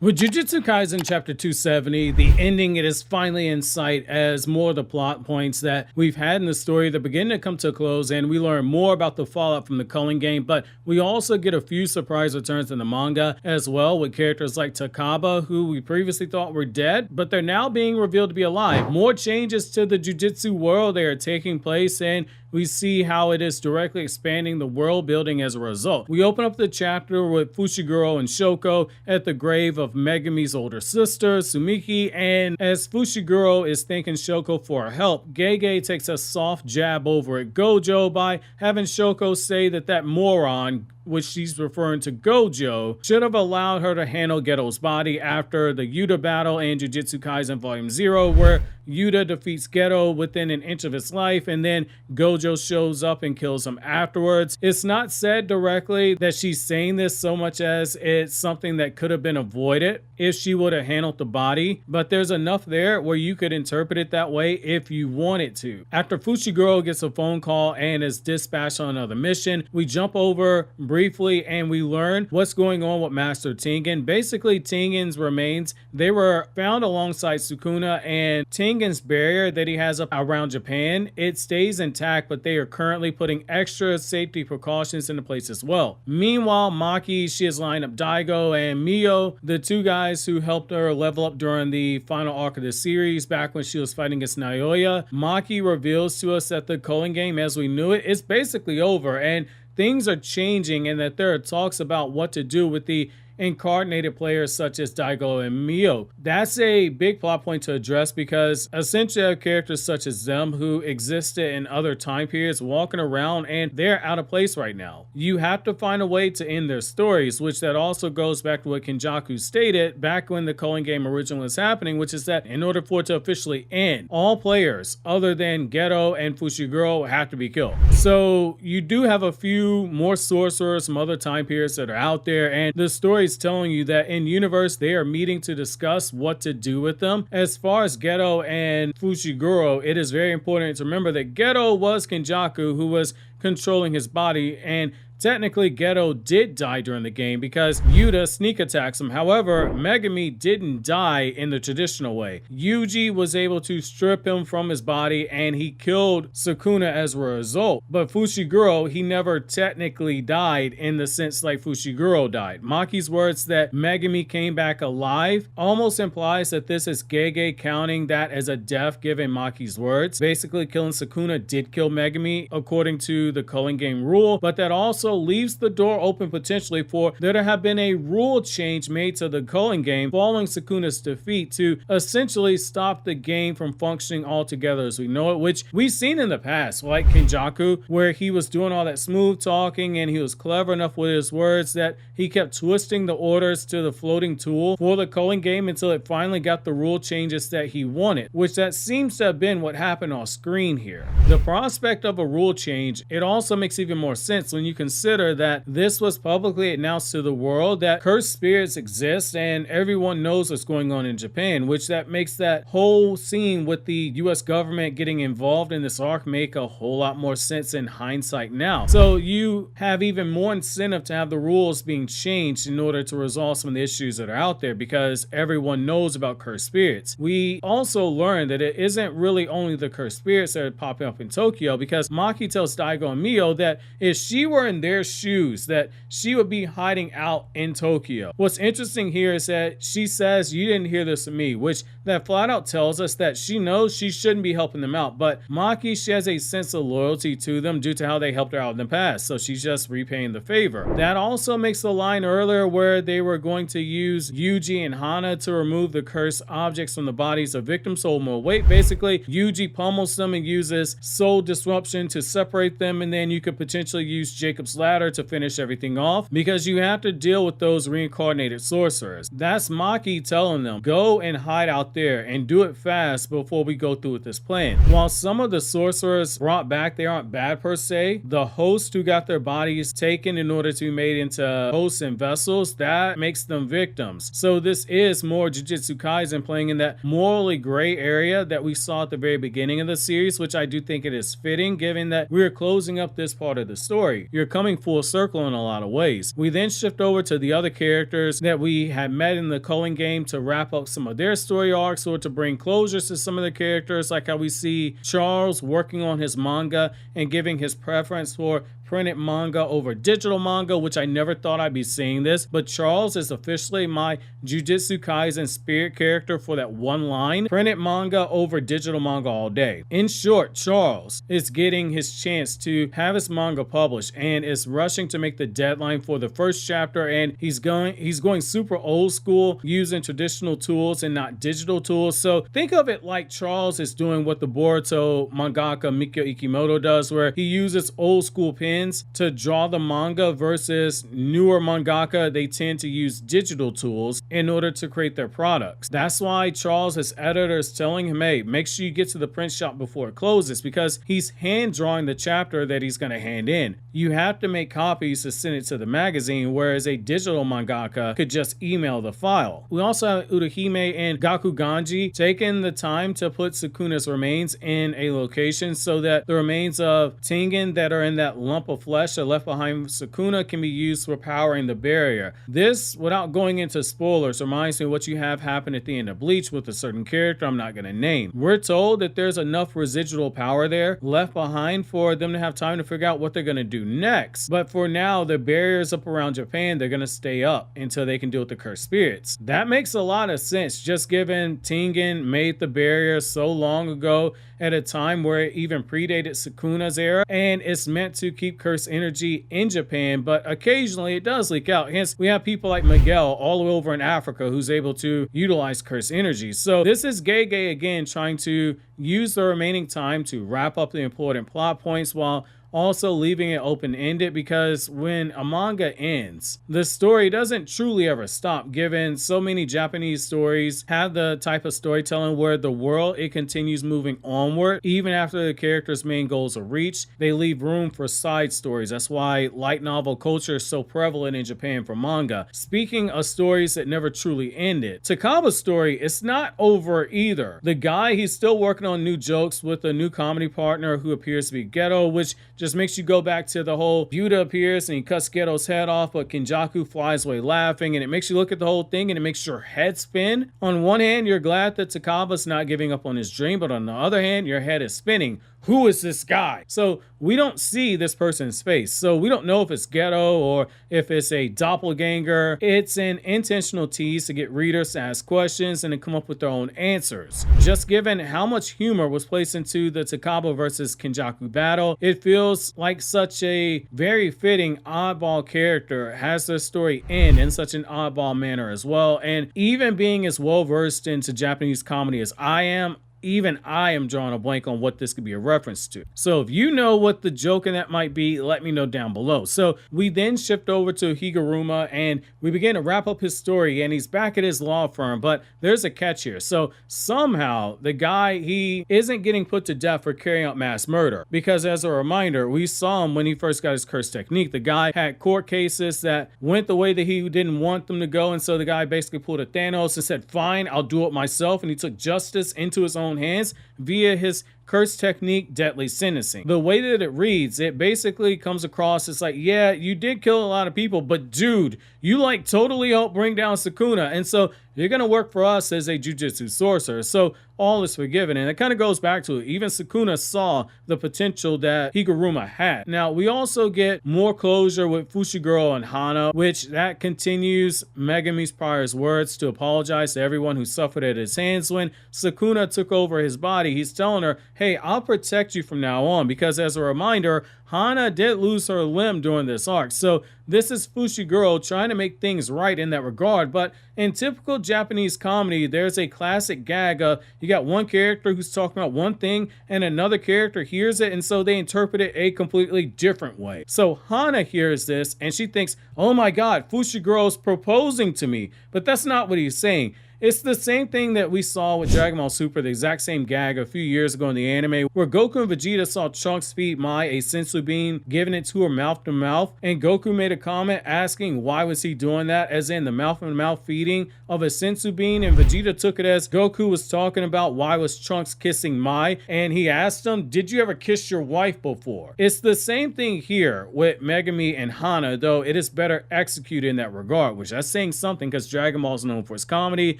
With Jujutsu Kaisen Chapter 270, the ending, it is finally in sight as more of the plot points that we've had in the story that begin to come to a close, and we learn more about the fallout from the Culling game, but we also get a few surprise returns in the manga as well, with characters like Takaba, who we previously thought were dead, but they're now being revealed to be alive. More changes to the Jujutsu world, they are taking place, and we see how it is directly expanding the world building as a result. We open up the chapter with Fushiguro and Shoko at the grave of Megumi's older sister, Tsumiki, and as Fushiguro is thanking Shoko for her help, Gege takes a soft jab over at Gojo by having Shoko say that moron, which she's referring to Gojo, should have allowed her to handle Geto's body after the Yuta battle in Jujutsu Kaisen Volume 0, where Yuta defeats Geto within an inch of his life, and then Gojo shows up and kills him afterwards. It's not said directly that she's saying this so much as it's something that could have been avoided if she would have handled the body, but there's enough there where you could interpret it that way if you wanted to. After Fushiguro gets a phone call and is dispatched on another mission, we jump over briefly and we learn what's going on with Master Tengen. Basically, Tengen's remains, they were found alongside Sukuna, and Tengen's barrier that he has up around Japan, it stays intact, but they are currently putting extra safety precautions into place as well. Meanwhile, Maki, she has lined up Daigo and Mio, the two guys who helped her level up during the final arc of the series back when she was fighting against Naoya. Maki reveals to us that the Culling game as we knew it is basically over, and things are changing, and that there are talks about what to do with the incarnated players such as Daigo and Mio. That's a big plot point to address because essentially I have characters such as them who existed in other time periods walking around and they're out of place right now. You have to find a way to end their stories, which that also goes back to what Kenjaku stated back when the Culling game originally was happening, which is that in order for it to officially end, all players other than Geto and Fushiguro have to be killed. So you do have a few more sorcerers from other time periods that are out there, and the story telling you that in universe they are meeting to discuss what to do with them. As far as Geto and Fushiguro, it is very important to remember that Geto was Kenjaku who was controlling his body, and technically, Geto did die during the game because Yuta sneak attacks him. However, Megumi didn't die in the traditional way. Yuji was able to strip him from his body and he killed Sukuna as a result. But Fushiguro, he never technically died in the sense like Fushiguro died. Maki's words that Megumi came back alive almost implies that this is Gege counting that as a death given Maki's words. Basically, killing Sukuna did kill Megumi according to the Culling game rule, but that also leaves the door open potentially for there to have been a rule change made to the Culling game following Sukuna's defeat to essentially stop the game from functioning altogether as we know it, which we've seen in the past, like Kenjaku, where he was doing all that smooth talking and he was clever enough with his words that he kept twisting the orders to the floating tool for the Culling game until it finally got the rule changes that he wanted, which that seems to have been what happened on screen here. The prospect of a rule change, it also makes even more sense when you consider that this was publicly announced to the world that cursed spirits exist and everyone knows what's going on in Japan, which that makes that whole scene with the US government getting involved in this arc make a whole lot more sense in hindsight now. So you have even more incentive to have the rules being changed in order to resolve some of the issues that are out there because everyone knows about cursed spirits. We also learned that it isn't really only the cursed spirits that are popping up in Tokyo because Maki tells Daigo and Mio that if she were in their shoes that she would be hiding out in Tokyo. What's interesting here is that she says, "You didn't hear this from me," which that flat out tells us that she knows she shouldn't be helping them out, but Maki, she has a sense of loyalty to them due to how they helped her out in the past, so she's just repaying the favor. That also makes the line earlier where they were going to use Yuji and Hana to remove the cursed objects from the bodies of victims so more weight. Basically, Yuji pummels them and uses soul disruption to separate them, and then you could potentially use Jacob's ladder to finish everything off because you have to deal with those reincarnated sorcerers. That's Maki telling them, go and hide out there and do it fast before we go through with this plan. While some of the sorcerers brought back, they aren't bad per se, the hosts who got their bodies taken in order to be made into hosts and vessels, that makes them victims. So this is more Jujutsu Kaisen playing in that morally gray area that we saw at the very beginning of the series, which I do think it is fitting given that we're closing up this part of the story. You're coming coming full circle in a lot of ways. We then shift over to the other characters that we had met in the Culling game to wrap up some of their story arcs or to bring closures to some of the characters, like how we see Charles working on his manga and giving his preference for printed manga over digital manga, which I never thought I'd be seeing this, but Charles is officially my Jujutsu Kaisen spirit character for that one line. Printed manga over digital manga all day. In short, Charles is getting his chance to have his manga published and is rushing to make the deadline for the first chapter, and he's going super old school, using traditional tools and not digital tools. So think of it like Charles is doing what the Boruto mangaka Mikio Ikimoto does, where he uses old school pens to draw the manga versus newer mangaka. They tend to use digital tools in order to create their products. That's why Charles, his editor, is telling him, hey, make sure you get to the print shop before it closes, because he's hand drawing the chapter that he's going to hand in. You have to make copies to send it to the magazine, whereas a digital mangaka could just email the file. We also have Utahime and Gakuganji taking the time to put Sukuna's remains in a location so that the remains of Tengen that are in that lump of flesh that left behind Sukuna can be used for powering the barrier. This, without going into spoilers, reminds me of what you have happen at the end of Bleach with a certain character I'm not going to name. We're told that there's enough residual power there left behind for them to have time to figure out what they're going to do next. But for now, the barriers up around Japan, they're going to stay up until they can deal with the cursed spirits. That makes a lot of sense, just given Tengen made the barrier so long ago at a time where it even predated Sukuna's era, and it's meant to keep cursed energy in Japan, but occasionally it does leak out. Hence, we have people like Miguel all the way over in Africa who's able to utilize cursed energy. So this is Gege again trying to use the remaining time to wrap up the important plot points while also leaving it open-ended, because when a manga ends, the story doesn't truly ever stop, given so many Japanese stories have the type of storytelling where the world, it continues moving onward even after the character's main goals are reached. They leave room for side stories. That's why light novel culture is so prevalent in Japan for manga. Speaking of stories that never truly ended, Takaba's story is not over either. The guy, he's still working on new jokes with a new comedy partner who appears to be Geto, which just makes you go back to the whole Yuta appears and he cuts Geto's head off, but Kenjaku flies away laughing, and it makes you look at the whole thing and it makes your head spin. On one hand, you're glad that Takaba's not giving up on his dream, but on the other hand, your head is spinning. Who is this guy? So we don't see this person's face. So we don't know if it's Geto or if it's a doppelganger. It's an intentional tease to get readers to ask questions and to come up with their own answers. Just given how much humor was placed into the Takaba versus Kenjaku battle, it feels like such a very fitting oddball character has their story end in such an oddball manner as well. And even being as well versed into Japanese comedy as I am, even I am drawing a blank on what this could be a reference to. So if you know what the joke in that might be, let me know down below. So we then shift over to Higuruma and we begin to wrap up his story, and he's back at his law firm, but there's a catch here. So somehow the guy, he isn't getting put to death for carrying out mass murder, because as a reminder, we saw him when he first got his cursed technique. The guy had court cases that went the way that he didn't want them to go, and so the guy basically pulled a Thanos and said, fine, I'll do it myself, and he took justice into his own hands via his curse technique, deadly sentencing. The way that it reads, it basically comes across as like, yeah, you did kill a lot of people, but dude, you like totally helped bring down Sukuna, and so you're gonna work for us as a jujutsu sorcerer. So all is forgiven. And it kind of goes back to it. Even Sukuna saw the potential that Higuruma had. Now, we also get more closure with Fushiguro and Hana, which that continues Megumi's prior words to apologize to everyone who suffered at his hands when Sukuna took over his body. He's telling her, hey, I'll protect you from now on, because as a reminder, Hana did lose her limb during this arc. So this is Fushiguro trying to make things right in that regard. But in typical Japanese comedy, there's a classic gag of you got one character who's talking about one thing and another character hears it, and so they interpret it a completely different way. So Hana hears this and she thinks, oh my god, Fushiguro's proposing to me. But that's not what he's saying. It's the same thing that we saw with Dragon Ball Super, the exact same gag a few years ago in the anime, where Goku and Vegeta saw Trunks feed Mai a senzu senzu bean, giving it to her mouth to mouth. And Goku made a comment asking why was he doing that, as in the mouth to mouth feeding of a senzu bean. And Vegeta took it as Goku was talking about why was Trunks kissing Mai, and he asked him, did you ever kiss your wife before? It's the same thing here with Megumi and Hana, though it is better executed in that regard, which that's saying something because Dragon Ball is known for its comedy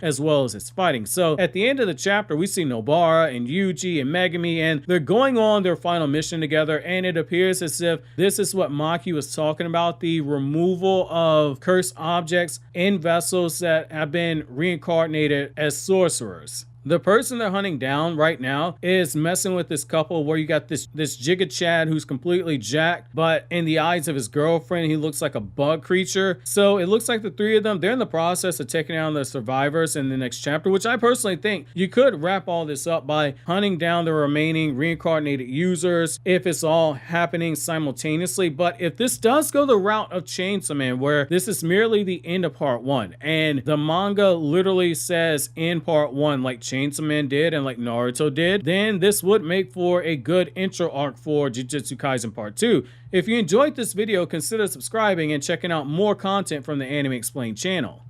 as well as its fighting. So at the end of the chapter, we see Nobara and Yuji and Megumi, and they're going on their final mission together, and it appears as if this is what Maki was talking about, the removal of cursed objects in vessels that have been reincarnated as sorcerers. The person they're hunting down right now is messing with this couple where you got this Giga Chad who's completely jacked, but in the eyes of his girlfriend, he looks like a bug creature. So it looks like the three of them, they're in the process of taking down the survivors in the next chapter, which I personally think you could wrap all this up by hunting down the remaining reincarnated users if it's all happening simultaneously. But if this does go the route of Chainsaw Man, where this is merely the end of part 1, and the manga literally says in part 1, like Chainsaw Man did and like Naruto did, then this would make for a good intro arc for Jujutsu Kaisen Part 2. If you enjoyed this video, consider subscribing and checking out more content from the Anime Explained channel.